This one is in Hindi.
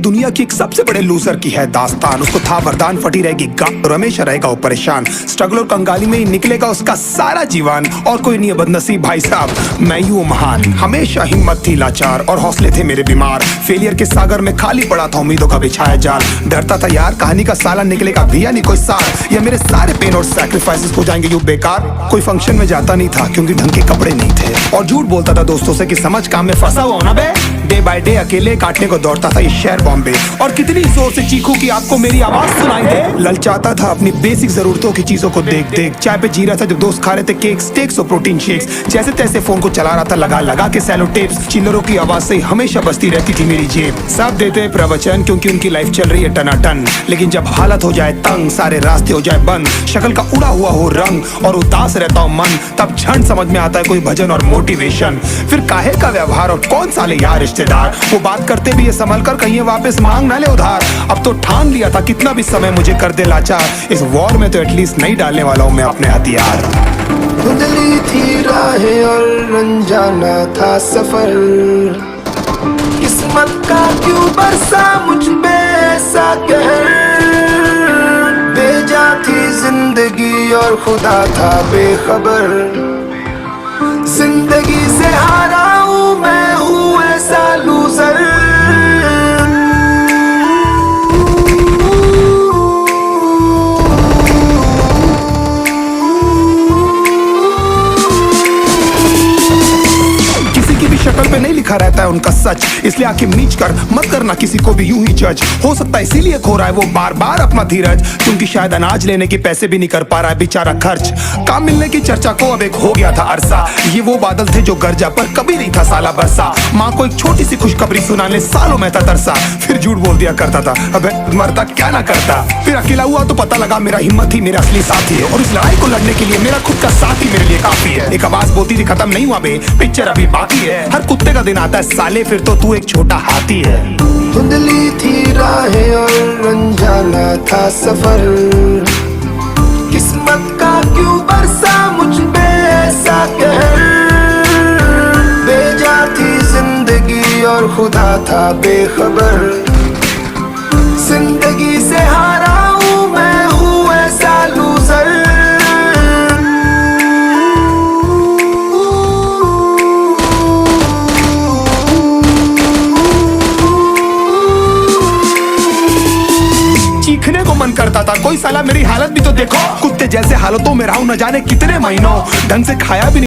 दुनिया की एक सबसे बड़े लूजर की है दास्तान। उसको था वरदान, फटी रहेगी गांव, हमेशा रहेगा वो परेशान। स्ट्रगल और कंगाली में ही निकलेगा उसका सारा जीवन, और कोई नहीं है बदनसीब भाई साहब, मैं ही हूँ महान। हमेशा हिम्मत थी लाचार और हौसले थे मेरे बीमार। फेलियर के सागर में खाली पड़ा था उम्मीदों का बिछाया जाल। डरता था यार कहानी का साला निकलेगा भैया नहीं कोई सार, या मेरे सारे पेन और सैक्रिफाइसेस हो जाएंगे यूं बेकार। कोई फंक्शन में जाता नहीं था क्योंकि ढंग के कपड़े नहीं थे, और झूठ बोलता था दोस्तों से कि समझ काम में फंसा हुआ ना बे। डे बाय डे अकेले काटने को दौड़ता था ये शहर बॉम्बे, और कितनी जोर से चीखूं कि आपको मेरी आवाज सुनाई दे। ललचाता था अपनी बेसिक जरूरतों की चीजों को देख देख। चाय पे जी रहा था जब दोस्त खा रहे थे केक, स्टेक्स और प्रोटीन शेक्स। जैसे तैसे फोन को चला रहा था लगा लगा के सैलो टेप्स। चिल्लरों की आवाज से हमेशा बजती रहती थी मेरी जेब। सब देते प्रवचन क्योंकि उनकी लाइफ चल रही है टनाटन, लेकिन जब हालत हो जाए तंग, सारे रास्ते हो जाए बंद, शक्ल का उड़ा हुआ हो रंग और उदास रहता हूँ मन, तब क्षण समझ में आता है कोई भजन और मोटिवेशन। फिर काहे का व्यवहार और कौन साले यार रिश्तेदार, वो बात करते भी ये संभल कर कहीं वापस मांग ना ले उधार। अब तो ठान लिया था कितना भी समय मुझे कर दे लाचार, इस वॉर में तो एटलीस्ट नहीं डालने वाला हूँ मैं अपने हथियार। धुंधली थी राहें और अनजाना था सफर, किस्मत का क्यों बरसा मुझ पे ऐसा कहर। भेजा थी जिंदगी और खुदा था बेखबर, जिंदगी से हारा हूँ मैं, हूँ ऐसा लूजर। शक्ल पे नहीं लिखा रहता है उनका सच, इसलिए आंखें मीच कर मत करना किसी को भी यूं ही जज। हो सकता है इसीलिए खो रहा है वो बार बार अपना धीरज, क्योंकि शायद अनाज लेने के पैसे भी नहीं कर पा रहा है बेचारा खर्च। काम मिलने की चर्चा को अब एक हो गया था अरसा, ये वो बादल थे जो गरजा पर कभी नहीं था साला बरसा। माँ को एक छोटी सी खुशखबरी सुनाने सालों में था तरसा, फिर झूठ बोल दिया करता था अबे मरता क्या ना करता। फिर अकेला हुआ तो पता लगा मेरा हिम्मत ही मेरा असली साथी है, और इस लड़ाई को लड़ने के लिए मेरा खुद का साथ ही मेरे लिए काफी है। एक आवाज बोलती थी खत्म नहीं हुआ बे, पिक्चर अभी बाकी है। हर कुत्ते का दिन आता है साले, फिर तो तू एक छोटा हाथी है। धुंधली थी राहें और अनजाना था सफर, किस्मत का क्यों बरसा मुझ पे ऐसा कहर। भेजा थी जिंदगी और खुदा था बेखबर, जिंदगी से हारा हूँ मैं, हूँ ऐसा लूजर। चीखने को मन करता था, कोई साला मेरी हालत भी तो देखो। कुत्ते जैसे हालतों में रहा हूं न जाने कितने महीनों, ढंग से खाया भी नहीं।